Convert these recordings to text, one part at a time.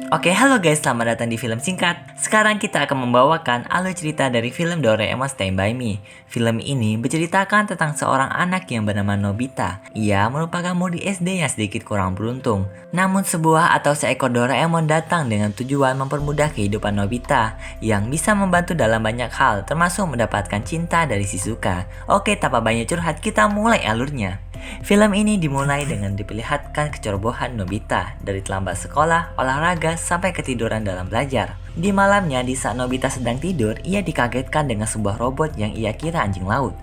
Oke, halo guys, selamat datang di film singkat. Sekarang kita akan membawakan alur cerita dari film Doraemon Stand By Me. Film ini berceritakan tentang seorang anak yang bernama Nobita. Ia merupakan murid SD yang sedikit kurang beruntung. Namun sebuah atau seekor Doraemon datang dengan tujuan mempermudah kehidupan Nobita yang bisa membantu dalam banyak hal, termasuk mendapatkan cinta dari Shizuka. Oke, tanpa banyak curhat, kita mulai alurnya. Film ini dimulai dengan diperlihatkan kecerobohan Nobita dari terlambat sekolah, olahraga, sampai ketiduran dalam belajar. Di malamnya, di saat Nobita sedang tidur, ia dikagetkan dengan sebuah robot yang ia kira anjing laut.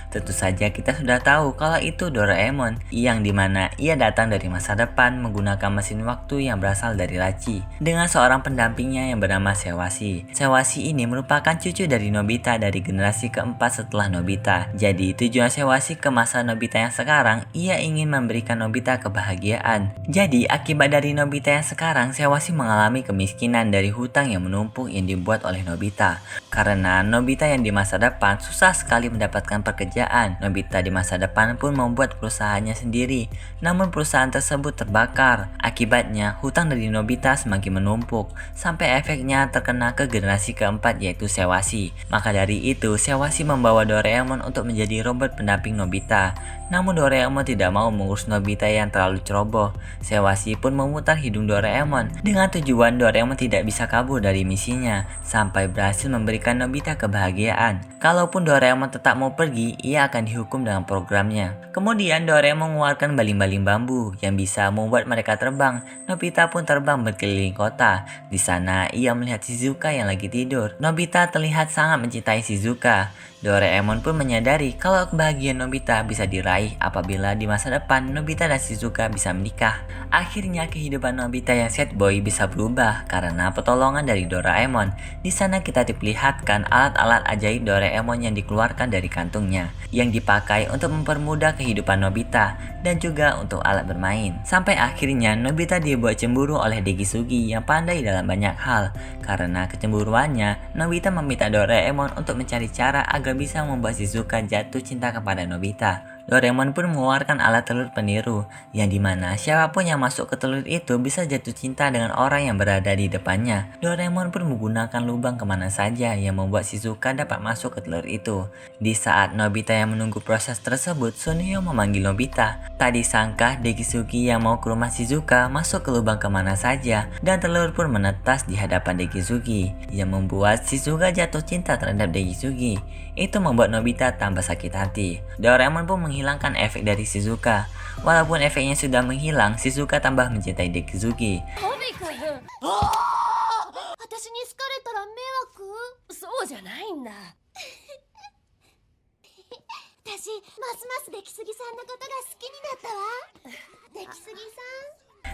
Tentu saja kita sudah tahu kalau itu Doraemon, yang dimana ia datang dari masa depan menggunakan mesin waktu yang berasal dari laci, dengan seorang pendampingnya yang bernama Sewasi. Sewasi ini merupakan cucu dari Nobita dari generasi keempat setelah Nobita. Jadi tujuan Sewasi ke masa Nobita yang sekarang, ia ingin memberikan Nobita kebahagiaan. Jadi akibat dari Nobita yang sekarang, Sewasi mengalami kemiskinan dari hutang yang menumpuk yang dibuat oleh Nobita. Karena Nobita yang di masa depan susah sekali mendapatkan pekerjaan, Nobita di masa depan pun membuat perusahaannya sendiri. Namun perusahaan tersebut terbakar. Akibatnya hutang dari Nobita semakin menumpuk, sampai efeknya terkena ke generasi keempat, yaitu Sewasi. Maka dari itu Sewasi membawa Doraemon untuk menjadi robot pendamping Nobita. Namun Doraemon tidak mau mengurus Nobita yang terlalu ceroboh. Sewasi pun memutar hidung Doraemon dengan tujuan Doraemon tidak bisa kabur dari misinya, sampai berhasil memberikan Nobita kebahagiaan. Kalaupun Doraemon tetap mau pergi, ia akan dihukum dengan programnya. Kemudian Doraemon mengeluarkan baling-baling bambu yang bisa membuat mereka terbang. Nobita pun terbang berkeliling kota. Di sana ia melihat Shizuka yang lagi tidur. Nobita terlihat sangat mencintai Shizuka. Doraemon pun menyadari kalau kebahagiaan Nobita bisa diraih apabila di masa depan Nobita dan Shizuka bisa menikah. Akhirnya kehidupan Nobita yang sad boy bisa berubah karena pertolongan dari Doraemon. Di sana kita diperlihatkan alat-alat ajaib Doraemon yang dikeluarkan dari kantungnya, yang dipakai untuk mempermudah kehidupan Nobita dan juga untuk alat bermain. Sampai akhirnya Nobita dibuat cemburu oleh Degisugi yang pandai dalam banyak hal. Karena kecemburuannya, Nobita meminta Doraemon untuk mencari cara agar bisa membuat Shizuka jatuh cinta kepada Nobita. Doraemon pun mengeluarkan alat telur peniru, yang dimana siapapun yang masuk ke telur itu bisa jatuh cinta dengan orang yang berada di depannya. Doraemon pun menggunakan lubang kemana saja yang membuat Shizuka dapat masuk ke telur itu. Di saat Nobita yang menunggu proses tersebut, Suneo memanggil Nobita. Tak disangka Degisugi yang mau ke rumah Shizuka masuk ke lubang kemana saja, dan telur pun menetas di hadapan Degisugi, yang membuat Shizuka jatuh cinta terhadap Degisugi. Itu membuat Nobita tambah sakit hati. Doraemon pun menghilangkan efek dari Shizuka. Walaupun efeknya sudah menghilang, Shizuka tambah mencintai Degisugi.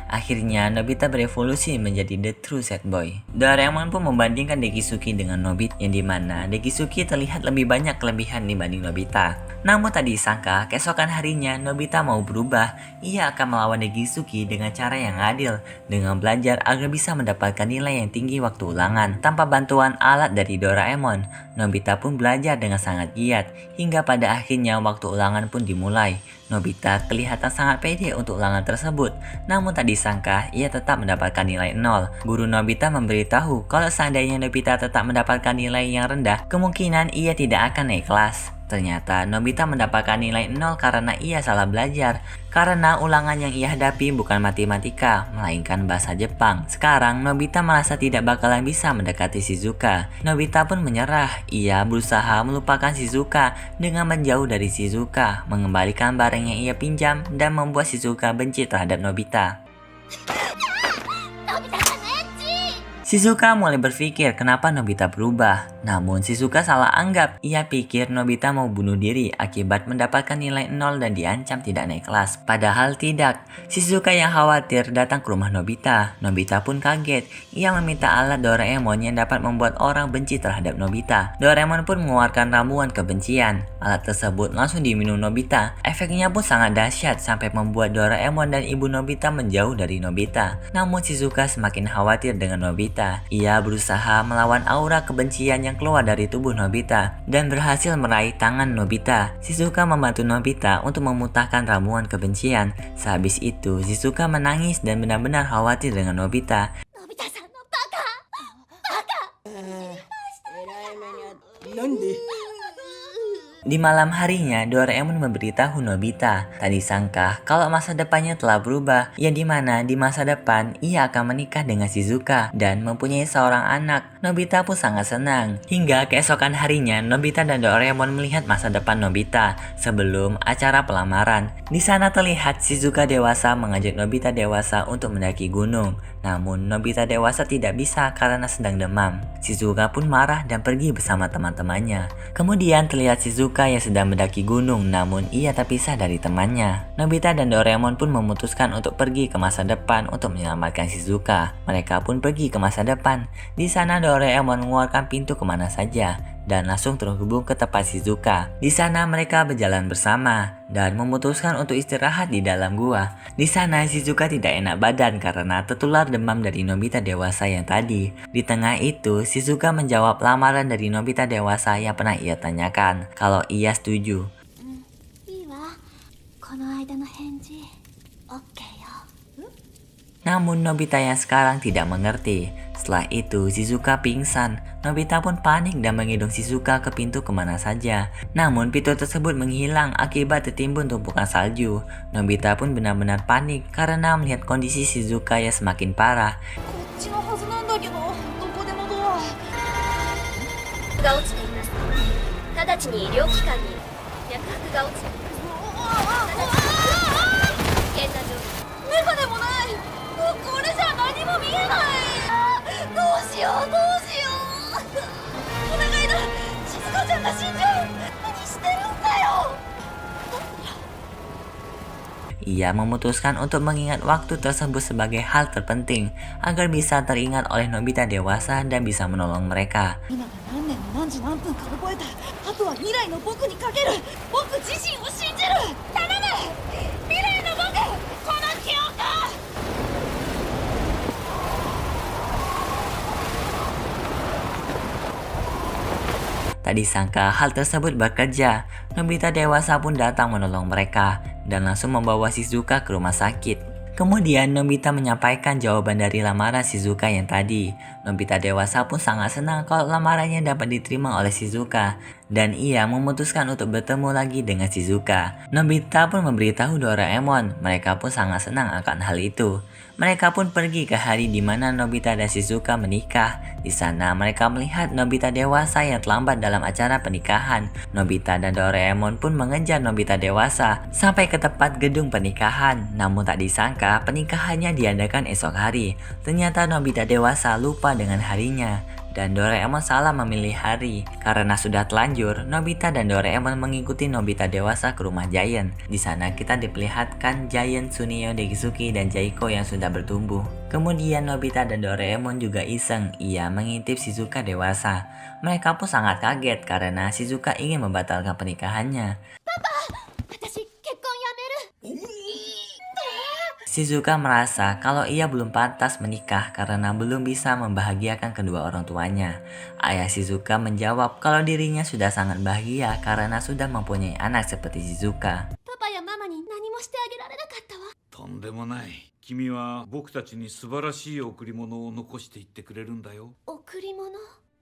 Akhirnya Nobita berevolusi menjadi the true sad boy. Doraemon pun membandingkan Degisugi dengan Nobita, yang dimana Degisugi terlihat lebih banyak kelebihan dibanding Nobita. Namun tak disangka keesokan harinya Nobita mau berubah. Ia akan melawan Degisugi dengan cara yang adil, dengan belajar agar bisa mendapatkan nilai yang tinggi waktu ulangan. Tanpa bantuan alat dari Doraemon, Nobita pun belajar dengan sangat giat, hingga pada akhirnya waktu ulangan pun dimulai. Nobita kelihatan sangat pede untuk ulangan tersebut, namun tak disangka ia tetap mendapatkan nilai 0. Guru Nobita memberitahu kalau seandainya Nobita tetap mendapatkan nilai yang rendah, kemungkinan ia tidak akan naik kelas. Ternyata Nobita mendapatkan nilai 0 karena ia salah belajar. Karena ulangan yang ia hadapi bukan matematika, melainkan bahasa Jepang. Sekarang Nobita merasa tidak bakalan bisa mendekati Shizuka. Nobita pun menyerah. Ia berusaha melupakan Shizuka dengan menjauh dari Shizuka, mengembalikan barang yang ia pinjam, dan membuat Shizuka benci terhadap Nobita. Shizuka mulai berpikir kenapa Nobita berubah. Namun Shizuka salah anggap. Ia pikir Nobita mau bunuh diri akibat mendapatkan nilai 0 dan diancam tidak naik kelas. Padahal tidak. Shizuka yang khawatir datang ke rumah Nobita. Nobita pun kaget. Ia meminta alat Doraemon yang dapat membuat orang benci terhadap Nobita. Doraemon pun mengeluarkan ramuan kebencian. Alat tersebut langsung diminum Nobita. Efeknya pun sangat dahsyat sampai membuat Doraemon dan ibu Nobita menjauh dari Nobita. Namun Shizuka semakin khawatir dengan Nobita. Nobita. Ia berusaha melawan aura kebencian yang keluar dari tubuh Nobita dan berhasil meraih tangan Nobita. Shizuka membantu Nobita untuk memutahkan ramuan kebencian. Sehabis itu, Shizuka menangis dan benar-benar khawatir dengan Nobita. Nobita-san no baka! Baka! Di malam harinya, Doraemon memberitahu Nobita. Tak disangka kalau masa depannya telah berubah, yang dimana di masa depan ia akan menikah dengan Shizuka dan mempunyai seorang anak. Nobita pun sangat senang. Hingga keesokan harinya, Nobita dan Doraemon melihat masa depan Nobita sebelum acara pelamaran. Di sana terlihat Shizuka dewasa mengajak Nobita dewasa untuk mendaki gunung. Namun Nobita dewasa tidak bisa karena sedang demam. Shizuka pun marah dan pergi bersama teman-temannya. Kemudian terlihat Shizuka yang sedang mendaki gunung, namun ia terpisah dari temannya. Nobita dan Doraemon pun memutuskan untuk pergi ke masa depan untuk menyelamatkan Shizuka. Mereka pun pergi ke masa depan. Di sana Doraemon mengeluarkan pintu kemana saja dan langsung terhubung ke tempat Shizuka. Di sana mereka berjalan bersama dan memutuskan untuk istirahat di dalam gua. Di sana Shizuka tidak enak badan karena tertular demam dari Nobita dewasa yang tadi. Di tengah itu, Shizuka menjawab lamaran dari Nobita dewasa yang pernah ia tanyakan kalau ia setuju. Namun Nobita yang sekarang tidak mengerti. Setelah itu Shizuka pingsan. Nobita pun panik dan menggendong Shizuka ke pintu kemana saja. Namun pintu tersebut menghilang akibat tertimbun tumpukan salju. Nobita pun benar-benar panik karena melihat kondisi Shizuka yang semakin parah. Ia memutuskan untuk mengingat waktu tersebut sebagai hal terpenting agar bisa teringat oleh Nobita dewasa dan bisa menolong mereka. Tak disangka hal tersebut bekerja. Nobita dewasa pun datang menolong mereka dan langsung membawa Shizuka ke rumah sakit. Kemudian Nobita menyampaikan jawaban dari lamaran Shizuka yang tadi. Nobita dewasa pun sangat senang kalau lamarannya dapat diterima oleh Shizuka dan ia memutuskan untuk bertemu lagi dengan Shizuka. Nobita pun memberitahu Doraemon. Mereka pun sangat senang akan hal itu. Mereka pun pergi ke hari di mana Nobita dan Shizuka menikah. Di sana mereka melihat Nobita dewasa yang terlambat dalam acara pernikahan. Nobita dan Doraemon pun mengejar Nobita dewasa sampai ke tempat gedung pernikahan. Namun tak disangka pernikahannya diadakan esok hari. Ternyata Nobita dewasa lupa dengan harinya. Dan Doraemon salah memilih hari. Karena sudah telanjur, Nobita dan Doraemon mengikuti Nobita dewasa ke rumah Giant. Di sana kita diperlihatkan Giant, Sunio, Degizuki, dan Jaiko yang sudah bertumbuh. Kemudian Nobita dan Doraemon juga iseng, ia mengintip Shizuka dewasa. Mereka pun sangat kaget karena Shizuka ingin membatalkan pernikahannya. Shizuka merasa kalau ia belum pantas menikah karena belum bisa membahagiakan kedua orang tuanya. Ayah Shizuka menjawab kalau dirinya sudah sangat bahagia karena sudah mempunyai anak seperti Shizuka. Papa ya mama ni nani mo shite agerarekatta wa. とんでもない。君は僕たちに素晴らしい贈り物を残していってくれるんだよ。贈り物？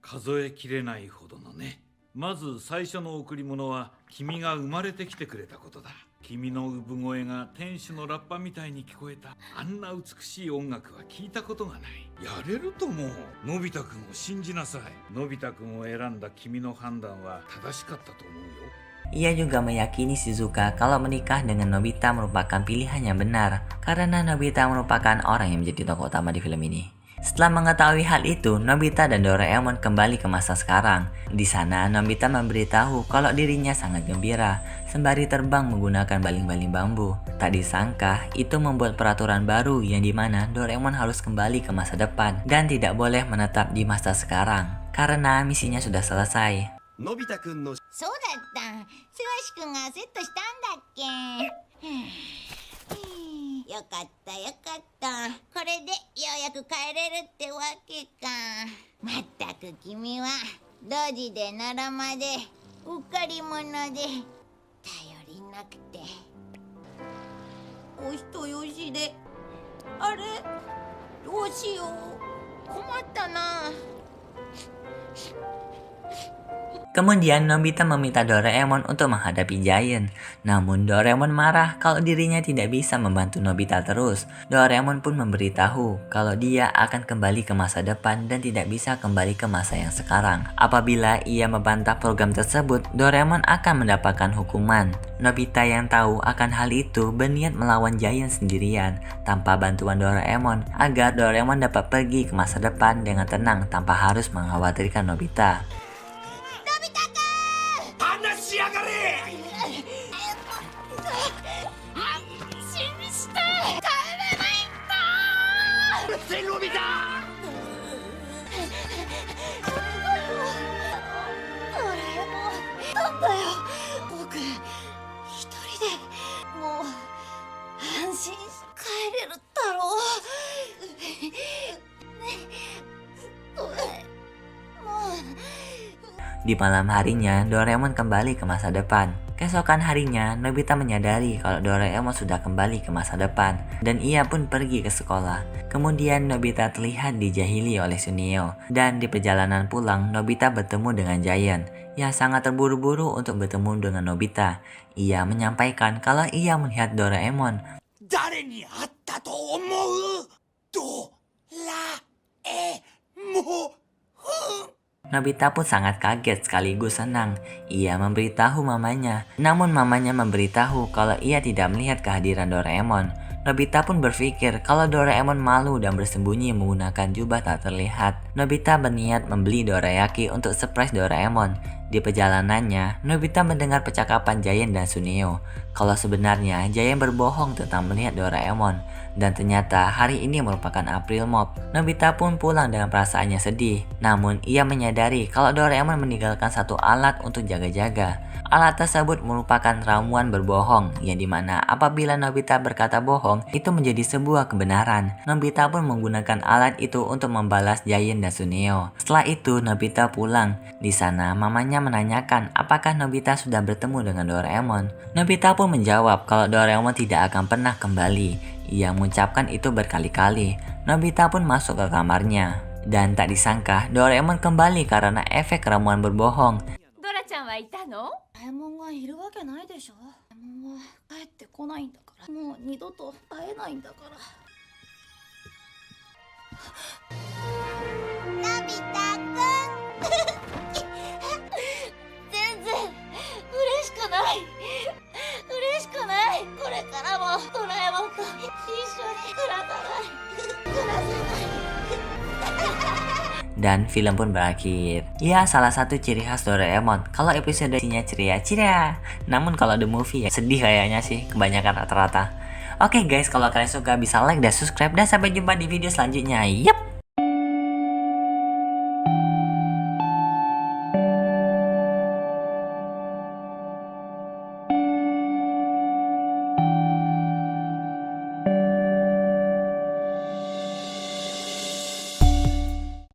数えきれないほどのね。まず最初の贈り物は君が生まれてきてくれたことだ。君の産声が天使のラッパみたいに聞こえた。あんな美しい音楽は聞いたことがない。やれると思う。のび太くんを信じなさい。のび太くんを選んだ君の判断は正しかったと思うよ。Ia juga meyakini Shizuka kalau menikah dengan Nobita merupakan pilihan yang benar karena Nobita merupakan orang yang menjadi tokoh utama di film ini. Setelah mengetahui hal itu, Nobita dan Doraemon kembali ke masa sekarang. Di sana, Nobita memberitahu kalau dirinya sangat gembira sembari terbang menggunakan baling-baling bambu. Tak disangka, itu membuat peraturan baru yang dimana Doraemon harus kembali ke masa depan dan tidak boleh menetap di masa sekarang karena misinya sudah selesai. のび太くんのそうだった。せわしくんがセットしたんだっけ。よかったよかった。これでようやく帰れるってわけか。まったく君はドジでのろまでうっかり者で頼りなくてお人よしで、あれどうしよう、困ったな。Kemudian Nobita meminta Doraemon untuk menghadapi Giant. Namun Doraemon marah kalau dirinya tidak bisa membantu Nobita terus. Doraemon pun memberitahu kalau dia akan kembali ke masa depan dan tidak bisa kembali ke masa yang sekarang. Apabila ia membantah program tersebut, Doraemon akan mendapatkan hukuman. Nobita yang tahu akan hal itu berniat melawan Giant sendirian tanpa bantuan Doraemon agar Doraemon dapat pergi ke masa depan dengan tenang tanpa harus mengkhawatirkan Nobita. Di malam harinya, Doraemon kembali ke masa depan. Keesokan harinya, Nobita menyadari kalau Doraemon sudah kembali ke masa depan dan ia pun pergi ke sekolah. Kemudian Nobita terlihat dijahili oleh Suneo dan di perjalanan pulang Nobita bertemu dengan Giant yang sangat terburu-buru untuk bertemu dengan Nobita. Ia menyampaikan kalau ia melihat Doraemon. Nobita pun sangat kaget sekaligus senang. Ia memberitahu mamanya. Namun mamanya memberitahu kalau ia tidak melihat kehadiran Doraemon. Nobita pun berpikir kalau Doraemon malu dan bersembunyi menggunakan jubah tak terlihat. Nobita berniat membeli dorayaki untuk surprise Doraemon. Di perjalanannya, Nobita mendengar percakapan Giant dan Suneo. Kalau sebenarnya Giant berbohong tentang melihat Doraemon. Dan ternyata hari ini merupakan April Mop. Nobita pun pulang dengan perasaannya sedih. Namun ia menyadari kalau Doraemon meninggalkan satu alat untuk jaga-jaga. Alat tersebut merupakan ramuan berbohong, yang dimana apabila Nobita berkata bohong, itu menjadi sebuah kebenaran. Nobita pun menggunakan alat itu untuk membalas Giant dan Suneo. Setelah itu Nobita pulang. Di sana mamanya menanyakan apakah Nobita sudah bertemu dengan Doraemon. Nobita pun menjawab kalau Doraemon tidak akan pernah kembali. Ia mengucapkan itu berkali-kali. Nobita pun masuk ke kamarnya. Dan tak disangka Doraemon kembali karena efek ramuan berbohong. Dora-chan wa ita no? Doraemon ga iru wake nai desho. Doraemon wa kaette konaiんだから。もう二度と会えないんだから。のび太くん。全然嬉しくない。嬉しくない。これからもドラえもんと一緒に暮らさない。Dan film pun berakhir. Ya, salah satu ciri khas Doraemon kalau episodenya ceria-ceria. Namun kalau the movie ya sedih kayaknya sih, kebanyakan rata-rata. Oke guys, kalau kalian suka bisa like dan subscribe dan sampai jumpa di video selanjutnya. Yap.